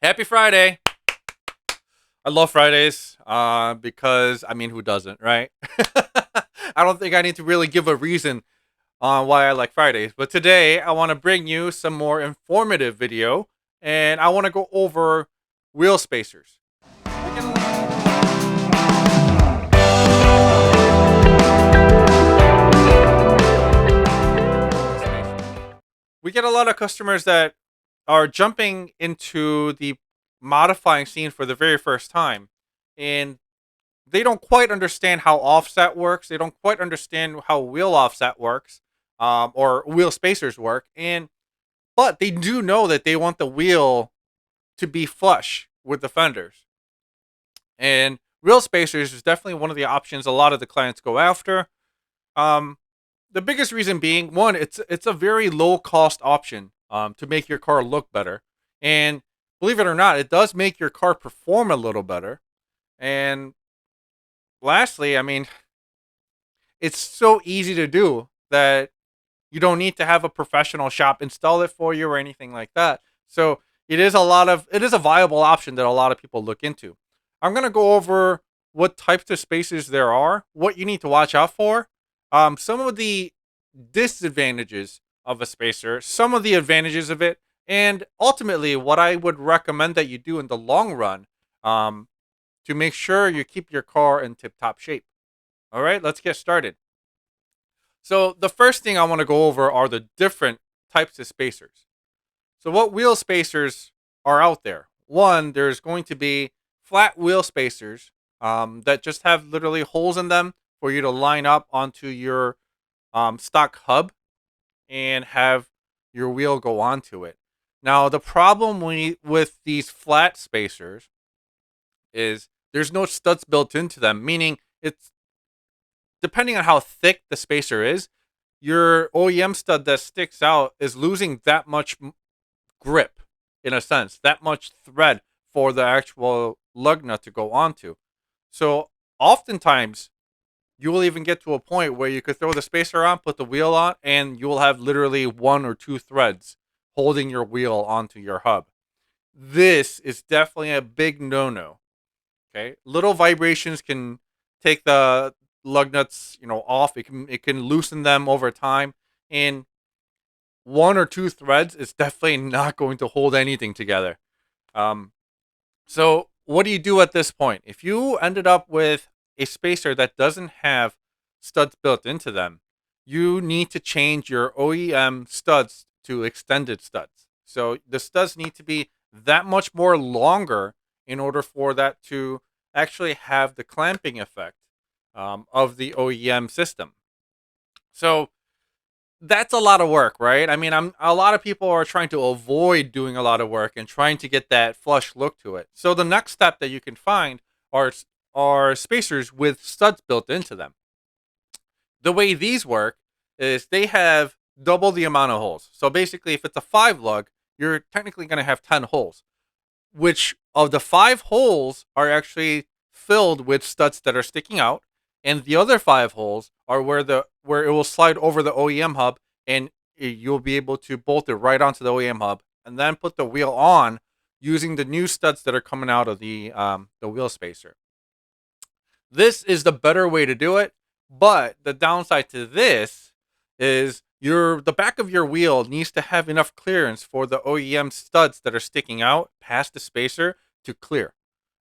Happy Friday. I love Fridays because, I mean, who doesn't, right? I don't think I need to really give a reason on why I like Fridays. But today, I want to bring you some more informative video, and I want to go over wheel spacers. We get we get a lot of customers that are jumping into the modifying scene for the very first time, and they don't quite understand how offset works. They don't quite understand how wheel offset works, or wheel spacers work. And but they do know that they want the wheel to be flush with the fenders. And wheel spacers is definitely one of the options a lot of the clients go after. Um, the biggest reason being, one, it's a very low cost option to make your car look better, and believe it or not, it does make your car perform a little better. And lastly, I mean, it's so easy to do that you don't need to have a professional shop install it for you or anything like that. So it is a viable option that a lot of people look into. I'm gonna go over what types of spacers there are, what you need to watch out for, some of the disadvantages of a spacer, some of the advantages of it, and ultimately what I would recommend that you do in the long run, um, to make sure you keep your car in tip top shape. All right, let's get started. So the first thing I want to go over are the different types of spacers. So what wheel spacers are out there? One, there's going to be flat wheel spacers that just have literally holes in them for you to line up onto your stock hub and have your wheel go onto it. Now the problem with these flat spacers is there's no studs built into them, meaning it's depending on how thick the spacer is, your OEM stud that sticks out is losing that much grip, in a sense, that much thread for the actual lug nut to go onto. So oftentimes you will even get to a point where you could throw the spacer on, put the wheel on, and you will have literally one or two threads holding your wheel onto your hub. This is definitely a big no-no. Okay, little vibrations can take the lug nuts, off. It can loosen them over time, and one or two threads is definitely not going to hold anything together. Um, so what do you do at this point? If you ended up with a spacer that doesn't have studs built into them, you need to change your OEM studs to extended studs. So the studs need to be that much more longer in order for that to actually have the clamping effect of the OEM system. So that's a lot of work, right? I mean, a lot of people are trying to avoid doing a lot of work and trying to get that flush look to it. So the next step that you can find are are spacers with studs built into them. The way these work is they have double the amount of holes. So basically, if it's a 5 lug, you're technically going to have 10 holes, which of the 5 holes are actually filled with studs that are sticking out, and the other 5 holes are where it will slide over the OEM hub, and you'll be able to bolt it right onto the OEM hub and then put the wheel on using the new studs that are coming out of the wheel spacer. This is the better way to do it, but the downside to this is the back of your wheel needs to have enough clearance for the OEM studs that are sticking out past the spacer to clear.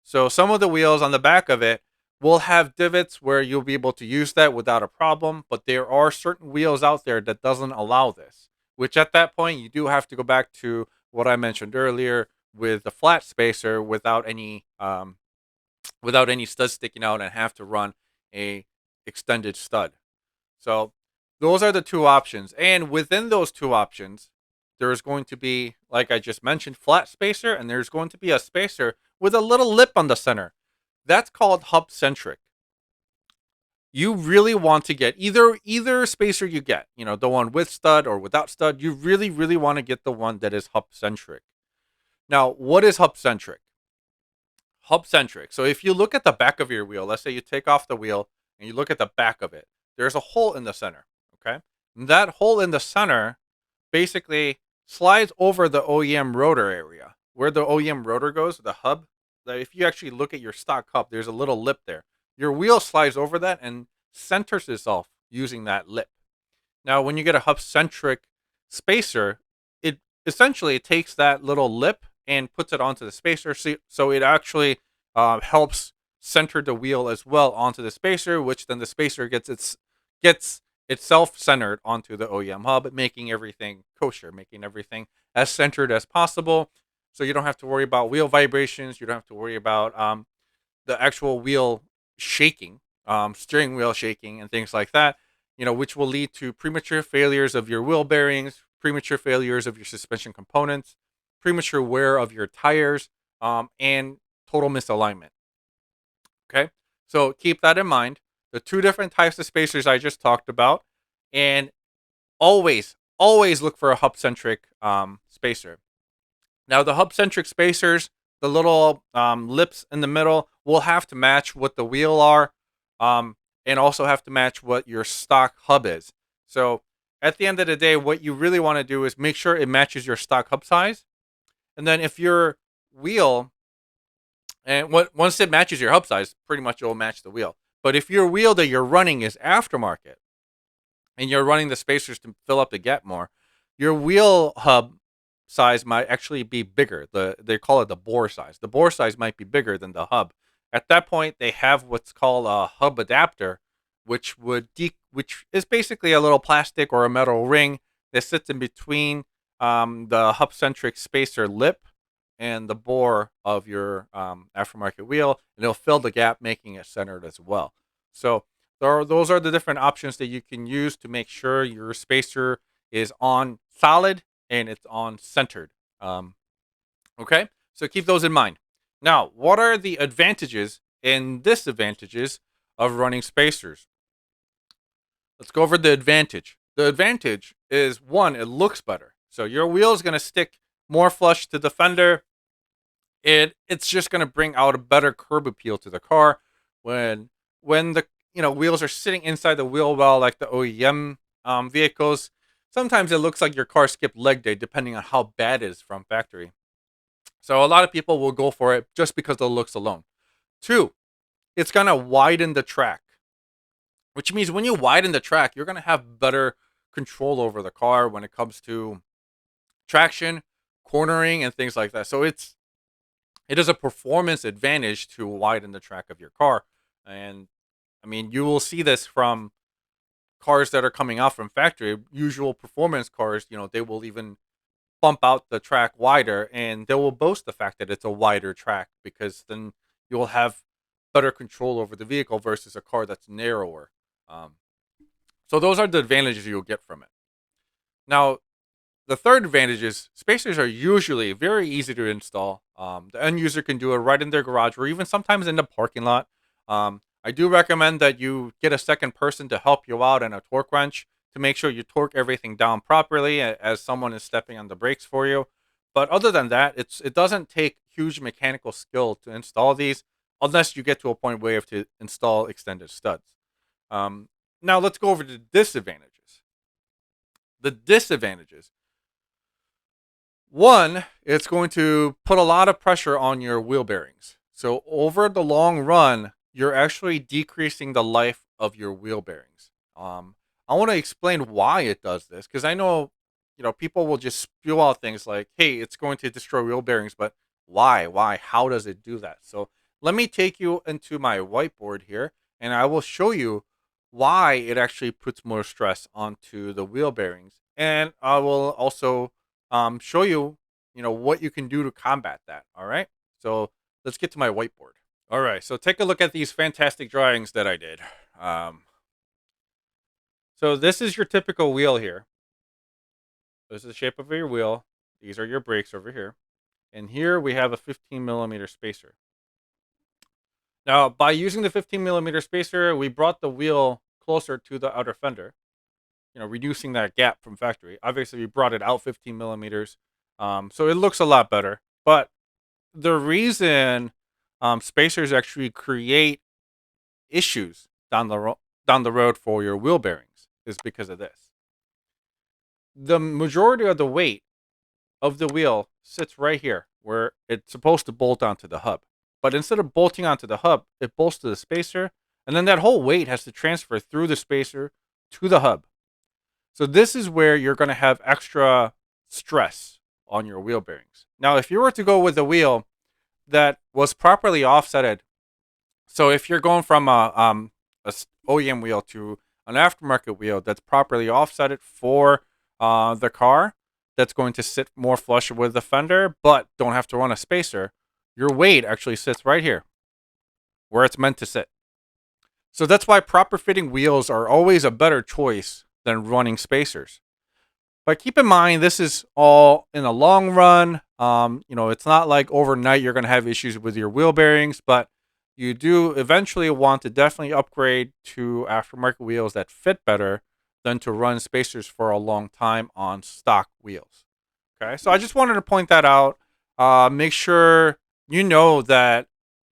So some of the wheels on the back of it will have divots where you'll be able to use that without a problem, but there are certain wheels out there that doesn't allow this, which at that point you do have to go back to what I mentioned earlier with the flat spacer without any studs sticking out and have to run a extended stud. So those are the two options. And within those two options, there is going to be, like I just mentioned, flat spacer, and there's going to be a spacer with a little lip on the center. That's called hub centric. You really want to get either spacer you get, the one with stud or without stud. You really want to get the one that is hub centric. Now, what is hub centric? Hub centric. So if you look at the back of your wheel, let's say you take off the wheel and you look at the back of it, there's a hole in the center. Okay. And that hole in the center basically slides over the OEM rotor area. where the OEM rotor goes, the hub, that if you actually look at your stock hub, there's a little lip there. Your wheel slides over that and centers itself using that lip. Now, when you get a hub centric spacer, it essentially takes that little lip and puts it onto the spacer, so it actually helps center the wheel as well onto the spacer, which then the spacer gets itself centered onto the OEM hub, making everything kosher, making everything as centered as possible. So you don't have to worry about wheel vibrations. You don't have to worry about the actual wheel shaking, steering wheel shaking, and things like that. Which will lead to premature failures of your wheel bearings, premature failures of your suspension components, premature wear of your tires, and total misalignment. Okay, so keep that in mind. The two different types of spacers I just talked about, and always look for a hub centric spacer. Now, the hub centric spacers, the little lips in the middle, will have to match what the wheel are, and also have to match what your stock hub is. So, at the end of the day, what you really want to do is make sure it matches your stock hub size. And then, if your wheel, once it matches your hub size, pretty much it will match the wheel. But if your wheel that you're running is aftermarket, and you're running the spacers to fill up the gap more, your wheel hub size might actually be bigger. They call it the bore size. The bore size might be bigger than the hub. At that point, they have what's called a hub adapter, which is basically a little plastic or a metal ring that sits in between the hub centric spacer lip and the bore of your aftermarket wheel, and it'll fill the gap, making it centered as well. So those are the different options that you can use to make sure your spacer is on solid and it's on centered. Okay, so keep those in mind. Now, what are the advantages and disadvantages of running spacers? Let's go over the advantage. The advantage is, one, it looks better. So your wheel is going to stick more flush to the fender. It's just going to bring out a better curb appeal to the car when the wheels are sitting inside the wheel well, like the OEM vehicles. Sometimes it looks like your car skipped leg day, depending on how bad it is from factory. So a lot of people will go for it just because of the looks alone. Two, it's going to widen the track, which means when you widen the track, you're going to have better control over the car when it comes to traction, cornering, and things like that. So it is a performance advantage to widen the track of your car. And I mean, you will see this from cars that are coming out from factory. Usual performance cars, they will even bump out the track wider, and they will boast the fact that it's a wider track, because then you'll have better control over the vehicle versus a car that's narrower. So those are the advantages you'll get from it. Now, the third advantage is spacers are usually very easy to install. The end user can do it right in their garage or even sometimes in the parking lot. I do recommend that you get a second person to help you out and a torque wrench to make sure you torque everything down properly as someone is stepping on the brakes for you. But other than that, it doesn't take huge mechanical skill to install these, unless you get to a point where you have to install extended studs. Now let's go over the disadvantages. The disadvantages. One, it's going to put a lot of pressure on your wheel bearings. So over the long run, you're actually decreasing the life of your wheel bearings. I want to explain why it does this, because I know, people will just spew out things like, "Hey, it's going to destroy wheel bearings," but why? Why? How does it do that? So let me take you into my whiteboard here, and I will show you why it actually puts more stress onto the wheel bearings, and I will also show you, what you can do to combat that. All right. So let's get to my whiteboard. All right. So take a look at these fantastic drawings that I did. So this is your typical wheel here. This is the shape of your wheel. These are your brakes over here. And here we have a 15 millimeter spacer. Now, by using the 15 millimeter spacer, we brought the wheel closer to the outer fender, reducing that gap from factory. Obviously, we brought it out 15 millimeters. So it looks a lot better. But the reason spacers actually create issues down the road for your wheel bearings is because of this. The majority of the weight of the wheel sits right here where it's supposed to bolt onto the hub. But instead of bolting onto the hub, it bolts to the spacer, and then that whole weight has to transfer through the spacer to the hub. So this is where you're going to have extra stress on your wheel bearings. Now, if you were to go with a wheel that was properly offsetted, so if you're going from OEM wheel to an aftermarket wheel that's properly offsetted for the car, that's going to sit more flush with the fender, but don't have to run a spacer, your weight actually sits right here where it's meant to sit. So that's why proper fitting wheels are always a better choice than running spacers. But keep in mind, this is all in the long run. It's not like overnight you're going to have issues with your wheel bearings, but you do eventually want to definitely upgrade to aftermarket wheels that fit better than to run spacers for a long time on stock wheels. Okay, so I just wanted to point that out. Make sure you know that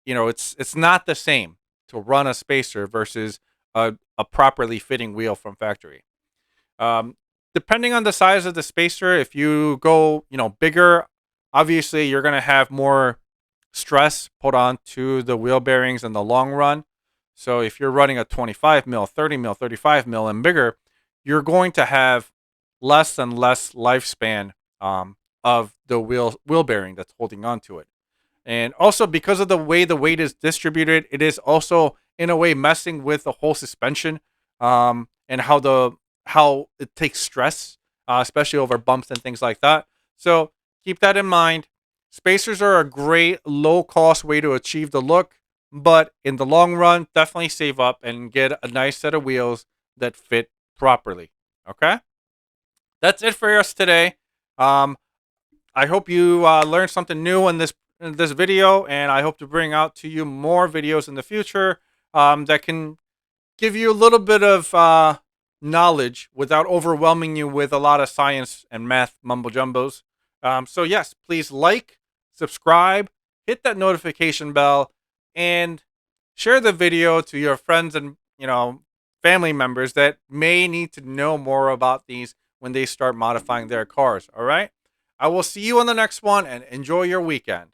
it's not the same to run a spacer versus a properly fitting wheel from factory. Um, Depending on the size of the spacer, if you go bigger, obviously you're going to have more stress put on to the wheel bearings in the long run. So if you're running a 25 mil, 30 mil, 35 mil and bigger, you're going to have less and less lifespan of the wheel bearing that's holding on to it. And also because of the way the weight is distributed, it is also in a way messing with the whole suspension, and how it takes stress, especially over bumps and things like that. So keep that in mind. Spacers are a great low cost way to achieve the look, but in the long run, definitely save up and get a nice set of wheels that fit properly. Okay, that's it for us today. Um, I hope you learned something new in this video, and I hope to bring out to you more videos in the future that can give you a little bit of knowledge without overwhelming you with a lot of science and math mumbo jumbos. So yes, please like, subscribe, hit that notification bell, and share the video to your friends and family members that may need to know more about these when they start modifying their cars. All right. I will see you on the next one, and enjoy your weekend.